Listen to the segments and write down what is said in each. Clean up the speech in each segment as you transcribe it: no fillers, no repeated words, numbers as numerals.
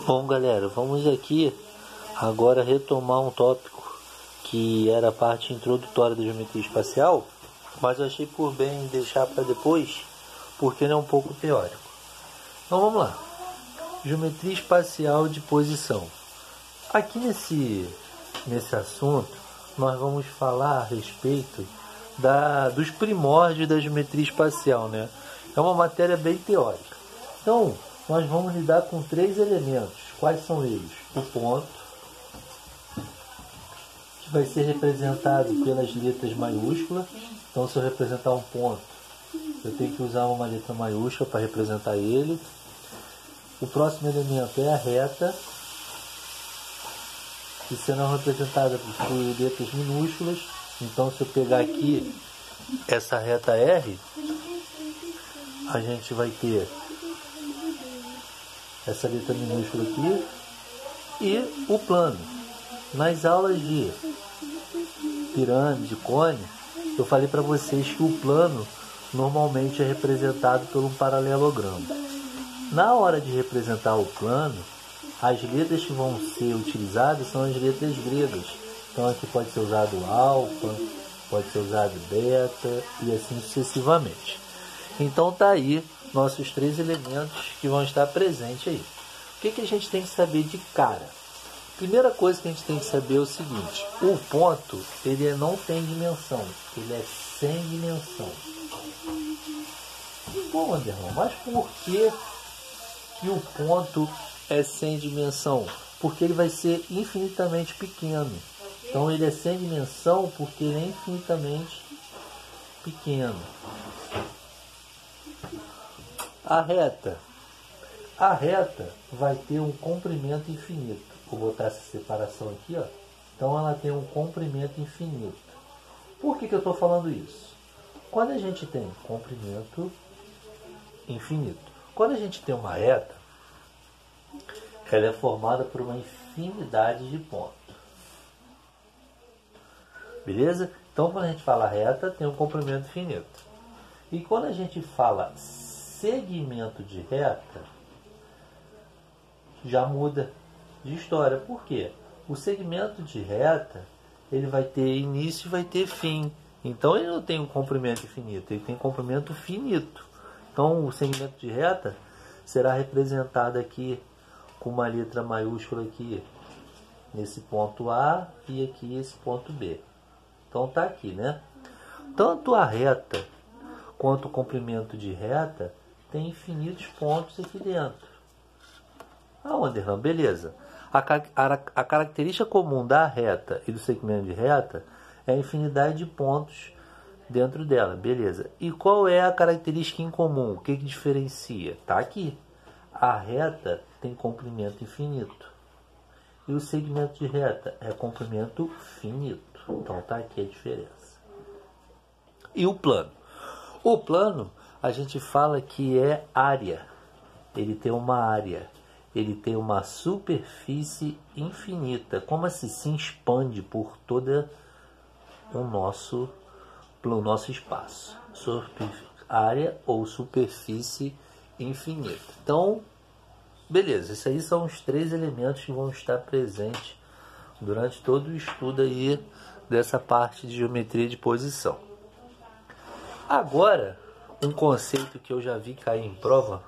Bom, galera, vamos aqui agora retomar um tópico que era a parte introdutória da geometria espacial, mas eu achei por bem deixar para depois, porque ele é um pouco teórico. Então vamos lá. Geometria espacial de posição. Aqui nesse assunto, nós vamos falar a respeito dos primórdios da geometria espacial, né? É uma matéria bem teórica. Então, nós vamos lidar com 3 elementos. Quais são eles? O ponto, que vai ser representado pelas letras maiúsculas. Então, se eu representar um ponto, eu tenho que usar uma letra maiúscula para representar ele. O próximo elemento é a reta, que será representada por letras minúsculas. Então, se eu pegar aqui essa reta R, a gente vai ter essa letra minúscula aqui e o plano. Nas aulas de pirâmide, cone, eu falei para vocês que o plano normalmente é representado por um paralelogramo. Na hora de representar o plano, as letras que vão ser utilizadas são as letras gregas. Então aqui pode ser usado alfa, pode ser usado beta e assim sucessivamente. Então tá aí nossos 3 elementos que vão estar presentes aí. O que a gente tem que saber de cara? Primeira coisa que a gente tem que saber é o seguinte: o ponto ele não tem dimensão, ele é sem dimensão. Bom, Anderson, mas por que o ponto é sem dimensão? Porque ele vai ser infinitamente pequeno. Então ele é sem dimensão porque ele é infinitamente pequeno. A reta vai ter um comprimento infinito. Vou botar essa separação aqui, ó. Então ela tem um comprimento infinito. Por que eu estou falando isso? Quando a gente tem comprimento infinito, quando a gente tem uma reta, ela é formada por uma infinidade de pontos. Beleza? Então quando a gente fala reta, tem um comprimento infinito. E quando a gente fala segmento de reta, já muda de história. Por quê? O segmento de reta, ele vai ter início e vai ter fim. Então ele não tem um comprimento infinito, ele tem comprimento finito. Então o segmento de reta será representado aqui com uma letra maiúscula aqui nesse ponto A e aqui esse ponto B. Então tá aqui, né? Tanto a reta quanto o comprimento de reta tem infinitos pontos aqui dentro. Anderson, beleza. A característica comum da reta e do segmento de reta é a infinidade de pontos dentro dela, beleza. E qual é a característica em comum? O que diferencia? Tá aqui. A reta tem comprimento infinito e o segmento de reta é comprimento finito. Então tá aqui a diferença. E o plano? O plano, a gente fala que é área. Ele tem uma área. Ele tem uma superfície infinita. Como assim se expande por toda o nosso espaço. Área ou superfície infinita. Então, beleza. Esses aí são os 3 elementos que vão estar presentes durante todo o estudo aí dessa parte de geometria de posição. Agora, um conceito que eu já vi cair em prova,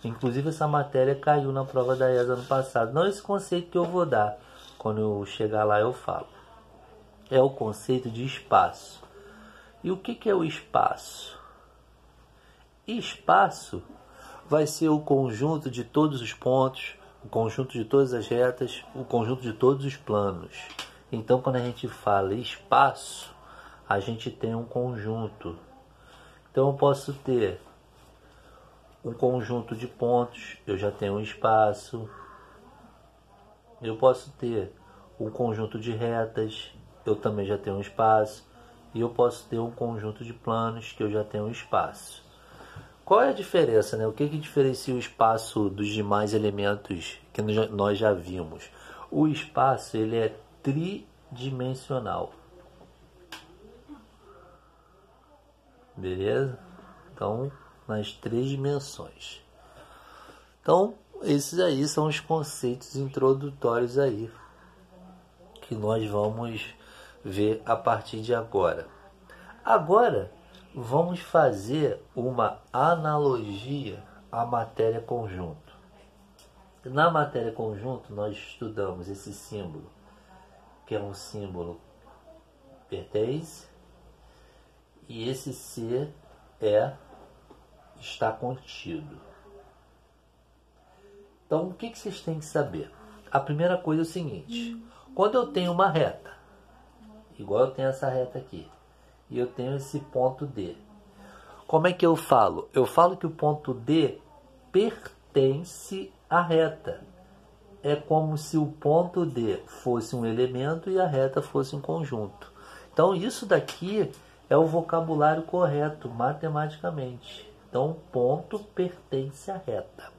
inclusive essa matéria caiu na prova da ESA ano passado. Não esse conceito que eu vou dar, quando eu chegar lá eu falo. É o conceito de espaço. E o que é o espaço? Espaço vai ser o conjunto de todos os pontos, o conjunto de todas as retas, o conjunto de todos os planos. Então quando a gente fala espaço, a gente tem um conjunto. Então eu posso ter um conjunto de pontos, eu já tenho um espaço. Eu posso ter um conjunto de retas, eu também já tenho um espaço. E eu posso ter um conjunto de planos, que eu já tenho um espaço. Qual é a diferença, né? O que diferencia o espaço dos demais elementos que nós já vimos? O espaço ele é tridimensional. Beleza? Então, nas 3 dimensões. Então, esses aí são os conceitos introdutórios aí que nós vamos ver a partir de agora. Agora vamos fazer uma analogia à matéria conjunto. Na matéria conjunto nós estudamos esse símbolo, que é um símbolo pertence, e esse C está contido. Então o que vocês têm que saber? A primeira coisa é o seguinte: quando eu tenho uma reta, igual eu tenho essa reta aqui, e eu tenho esse ponto D, como é que eu falo? Eu falo que o ponto D pertence à reta. É como se o ponto D fosse um elemento e a reta fosse um conjunto. Então isso daqui é o vocabulário correto matematicamente. Então ponto pertence à reta.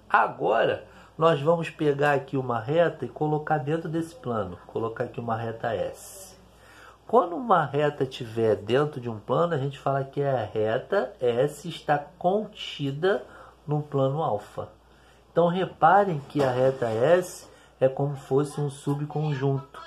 Agora nós vamos pegar aqui uma reta e colocar dentro desse plano. Colocar aqui uma reta S. Quando uma reta estiver dentro de um plano, a gente fala que a reta S está contida no plano alfa. Então reparem que a reta S é como se fosse um subconjunto.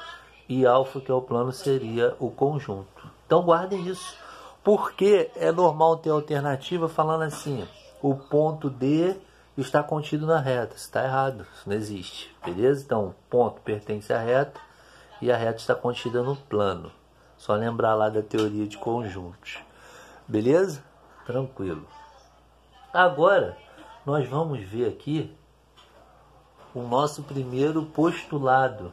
E alfa, que é o plano, seria o conjunto. Então guardem isso. Porque é normal ter alternativa falando assim: o ponto D está contido na reta. Isso está errado, isso não existe. Beleza? Então, ponto pertence à reta e a reta está contida no plano. Só lembrar lá da teoria de conjuntos. Beleza? Tranquilo. Agora, nós vamos ver aqui o nosso primeiro postulado.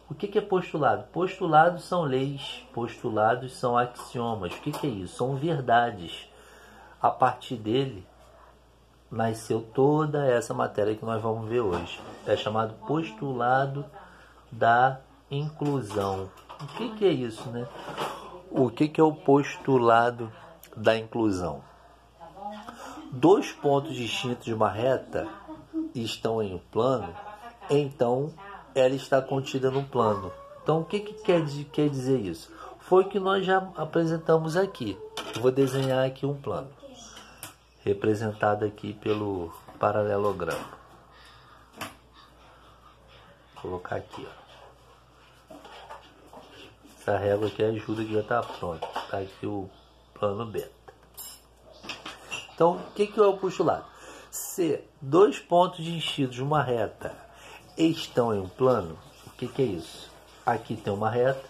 O que é postulado? Postulados são leis, postulados são axiomas. O que é isso? São verdades. A partir dele nasceu toda essa matéria que nós vamos ver hoje. É chamado postulado da inclusão. O que é isso, né? O que é o postulado da inclusão? Dois pontos distintos de uma reta estão em um plano, então ela está contida no plano. Então o que quer dizer isso? Foi o que nós já apresentamos aqui. Eu vou desenhar aqui um plano, representado aqui pelo paralelogramo. Vou colocar aqui, ó. Essa régua aqui ajuda que já está pronto. Está aqui o plano beta. Então, o que é o postulado? Se dois pontos distintos de uma reta estão em um plano, o que é isso? Aqui tem uma reta,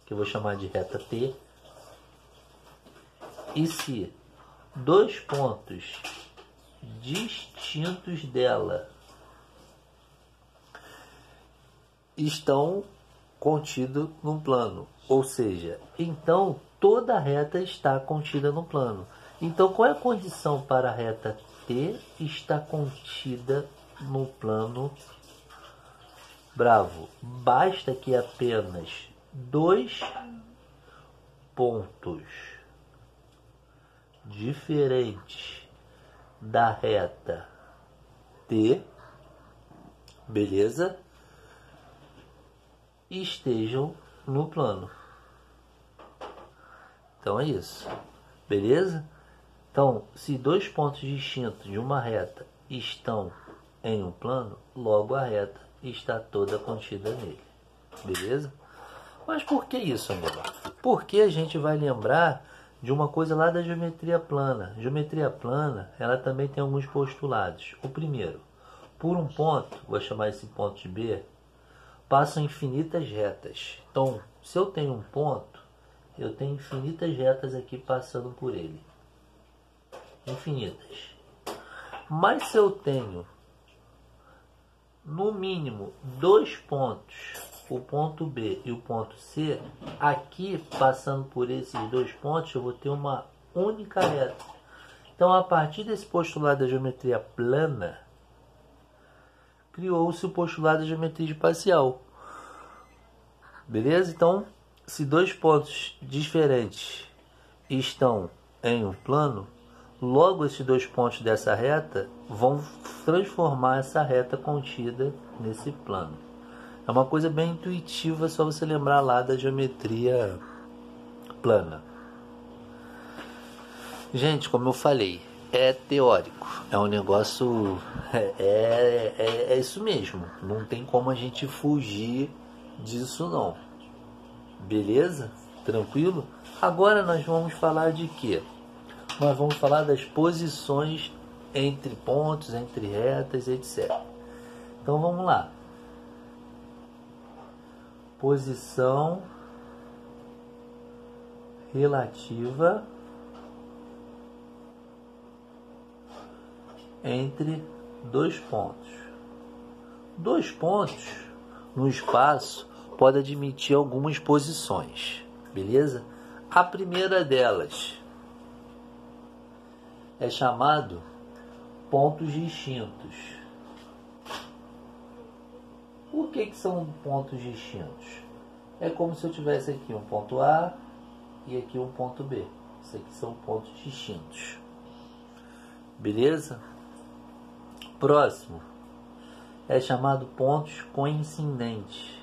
que eu vou chamar de reta T. E se dois pontos distintos dela estão contidos num plano, ou seja, então toda reta está contida no plano. Então, qual é a condição para a reta T estar contida no plano bravo? Basta que apenas dois pontos diferentes da reta T, beleza, estejam no plano. Então é isso, beleza? Então, se dois pontos distintos de uma reta estão em um plano, logo a reta está toda contida nele. Beleza? Mas por que isso, amigo? Porque a gente vai lembrar de uma coisa lá da geometria plana. Geometria plana, ela também tem alguns postulados. O primeiro, por um ponto, vou chamar esse ponto de B, passam infinitas retas. Então, se eu tenho um ponto, eu tenho infinitas retas aqui passando por ele. Infinitas. Mas se eu tenho no mínimo dois pontos, o ponto B e o ponto C, aqui passando por esses dois pontos eu vou ter uma única reta. Então, a partir desse postulado da geometria plana, criou-se o postulado da geometria espacial. Beleza? Então, se dois pontos diferentes estão em um plano, logo esses dois pontos dessa reta vão transformar essa reta contida nesse plano. É uma coisa bem intuitiva, só você lembrar lá da geometria plana. Gente, como eu falei, é teórico, é um negócio, é isso mesmo, não tem como a gente fugir disso não, beleza? Tranquilo? Agora nós vamos falar de quê? Nós vamos falar das posições entre pontos, entre retas, etc. Então vamos lá. Posição relativa entre dois pontos. Dois pontos no espaço pode admitir algumas posições, beleza? A primeira delas é chamado pontos distintos. O que são pontos distintos? É como se eu tivesse aqui um ponto A e aqui um ponto B. Isso aqui são pontos distintos. Beleza? Próximo é chamado pontos coincidentes.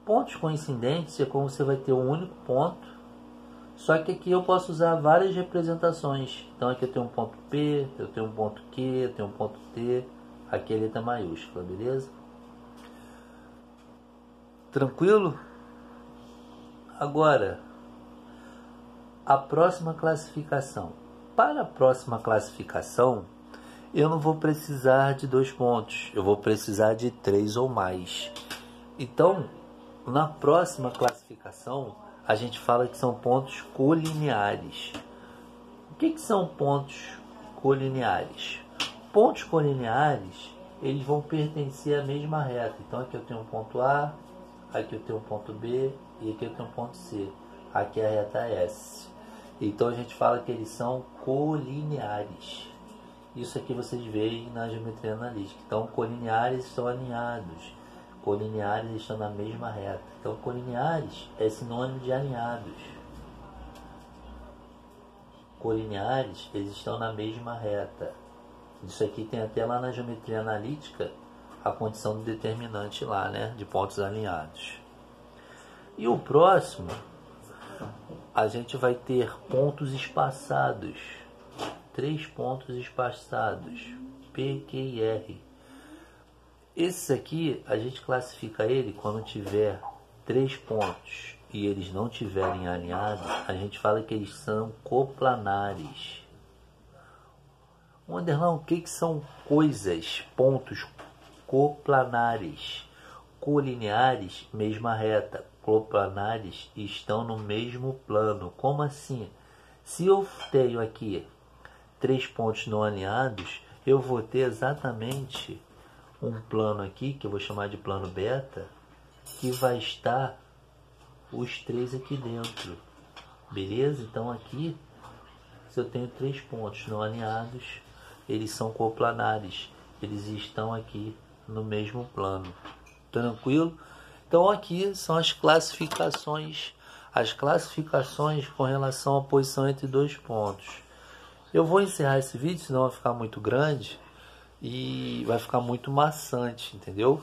Pontos coincidentes é como você vai ter um único ponto, só que aqui eu posso usar várias representações. Então aqui eu tenho um ponto P, eu tenho um ponto Q, eu tenho um ponto T, aqui é letra maiúscula, beleza? Tranquilo? Agora, a próxima classificação. Para a próxima classificação, eu não vou precisar de 2 pontos, eu vou precisar de 3 ou mais. Então, na próxima classificação, a gente fala que são pontos colineares. O que são pontos colineares? Pontos colineares, eles vão pertencer à mesma reta. Então aqui eu tenho um ponto A, aqui eu tenho um ponto B e aqui eu tenho um ponto C. Aqui é a reta S. Então a gente fala que eles são colineares. Isso aqui vocês veem na geometria analítica. Então colineares estão alinhados. Colineares estão na mesma reta. Então colineares é sinônimo de alinhados. Colineares, eles estão na mesma reta. Isso aqui tem até lá na geometria analítica a condição do determinante lá, né? De pontos alinhados. E o próximo, a gente vai ter pontos espaçados. 3 pontos espaçados. P, Q e R. Esses aqui, a gente classifica ele quando tiver 3 pontos e eles não tiverem alinhados, a gente fala que eles são coplanares. Wanderlão, o que são coisas, pontos coplanares? Colineares, mesma reta. Coplanares estão no mesmo plano. Como assim? Se eu tenho aqui 3 pontos não alinhados, eu vou ter exatamente um plano aqui, que eu vou chamar de plano beta, que vai estar os 3 aqui dentro. Beleza? Então aqui, se eu tenho 3 pontos não alinhados, eles são coplanares. Eles estão aqui no mesmo plano. Tranquilo? Então aqui são as classificações. As classificações com relação à posição entre 2 pontos. Eu vou encerrar esse vídeo, senão vai ficar muito grande e vai ficar muito maçante, entendeu?